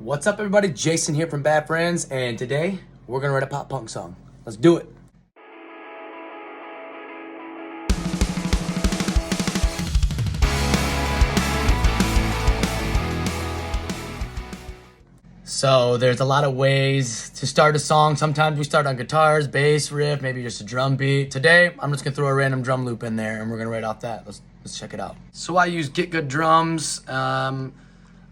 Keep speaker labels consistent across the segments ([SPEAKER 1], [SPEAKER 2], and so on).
[SPEAKER 1] What's up, everybody? Jason here from Bad Friends, and today we're gonna write a pop punk song. Let's do it. So there's a lot of ways to start a song. Sometimes we start on guitars, bass, riff, maybe just a drum beat. Today, I'm just gonna throw a random drum loop in there and we're gonna write off that. Let's check it out. So I use Get Good Drums.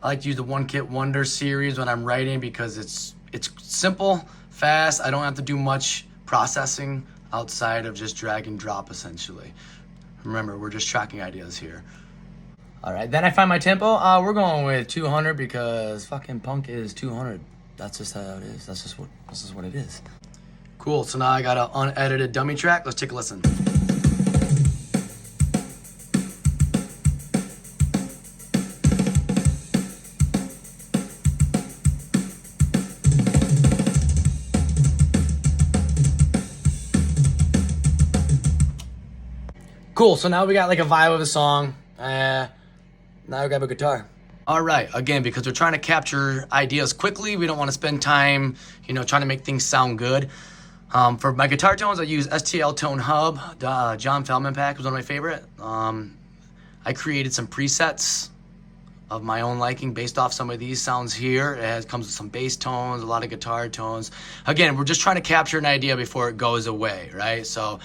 [SPEAKER 1] I like to use the One Kit Wonder series when I'm writing because it's simple, fast. I don't have to do much processing outside of just drag and drop, essentially. Remember, we're just tracking ideas here. All right, then I find my tempo. We're going with 200 because fucking punk is 200. That's just how it is. This is what it is. Cool, so now I got an unedited dummy track. Let's take a listen. Cool, so now we got like a vibe of a song. Now we grab a guitar. All right, again, because we're trying to capture ideas quickly, we don't want to spend time, trying to make things sound good. For my guitar tones, I use STL Tone Hub. John Feldman pack was one of my favorite. I created some presets of my own liking based off some of these sounds here. Comes with some bass tones, a lot of guitar tones. Again, we're just trying to capture an idea before it goes away, right? So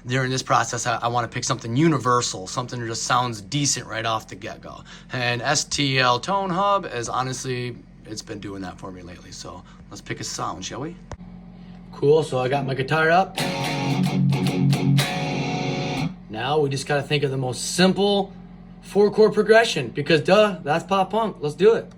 [SPEAKER 1] during this process, I want to pick something universal, something that just sounds decent right off the get-go. And STL Tone Hub is honestly, it's been doing that for me lately. So let's pick a sound, shall we? Cool, so I got my guitar up. Now we just got to think of the most simple 4-chord progression because duh, that's pop punk. Let's do it.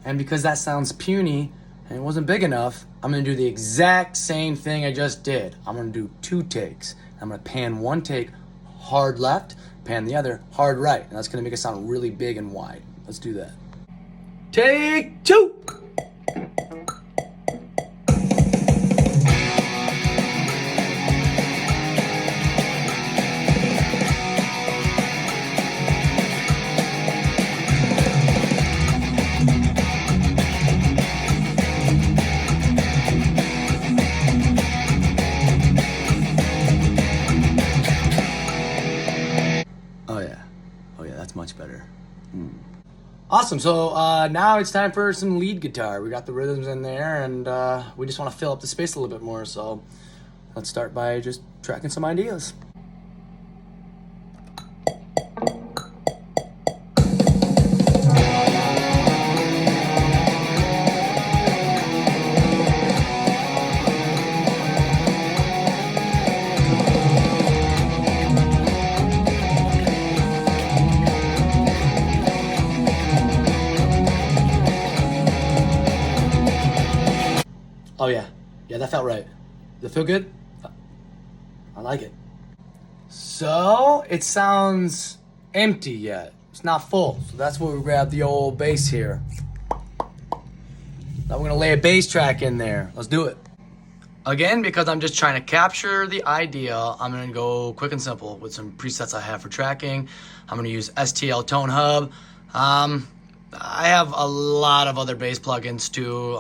[SPEAKER 1] And because that sounds puny and it wasn't big enough, I'm gonna do the exact same thing I just did. I'm gonna do 2 takes. I'm gonna pan one take hard left, pan the other hard right. And that's gonna make it sound really big and wide. Let's do that. Take 2. That's much better. Awesome, so now it's time for some lead guitar. We got the rhythms in there and we just want to fill up the space a little bit more, so let's start by just tracking some ideas. Oh yeah, that felt right. Does it feel good? I like it. So it sounds empty yet. It's not full, so that's where we grab the old bass here. Now we're gonna lay a bass track in there. Let's do it. Again, because I'm just trying to capture the idea, I'm gonna go quick and simple with some presets I have for tracking. I'm gonna use STL Tone Hub. I have a lot of other bass plugins too.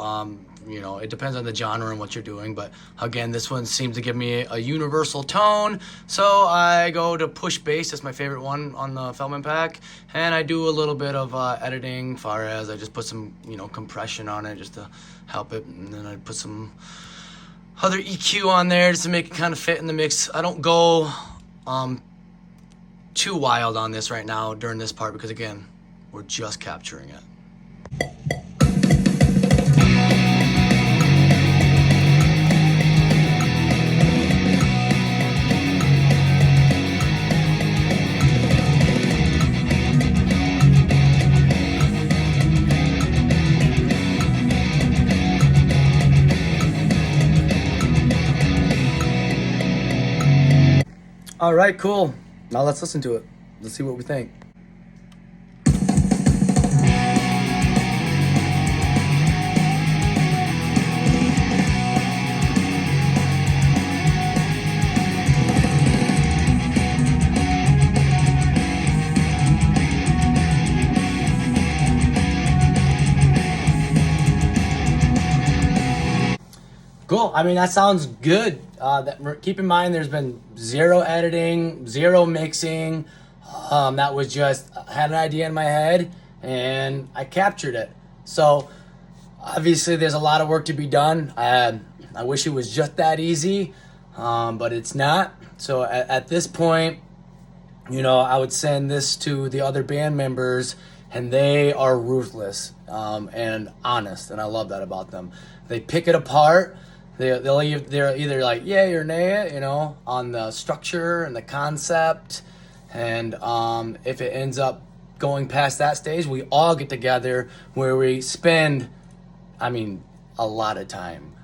[SPEAKER 1] It depends on the genre and what you're doing, but again, this one seems to give me a universal tone, so I go to push bass. That's my favorite one on the Feldman pack, and I do a little bit of editing, far as I just put some compression on it just to help it, and then I put some other EQ on there just to make it kind of fit in the mix. I don't go too wild on this right now during this part because again, we're just capturing it. All right, cool. Now let's listen to it. Let's see what we think. Cool. I mean, that sounds good. Keep in mind, there's been zero editing, zero mixing. That was just I had an idea in my head and I captured it. So obviously, there's a lot of work to be done. I wish it was just that easy, but it's not. So at this point, I would send this to the other band members, and they are ruthless and honest, and I love that about them. They pick it apart. They're either like yay or nay it, on the structure and the concept, and if it ends up going past that stage, we all get together where we spend, a lot of time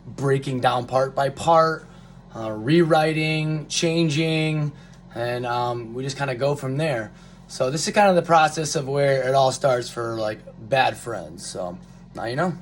[SPEAKER 1] breaking down part by part, rewriting, changing, and we just kind of go from there. So this is kind of the process of where it all starts for like bad friends. So now you know.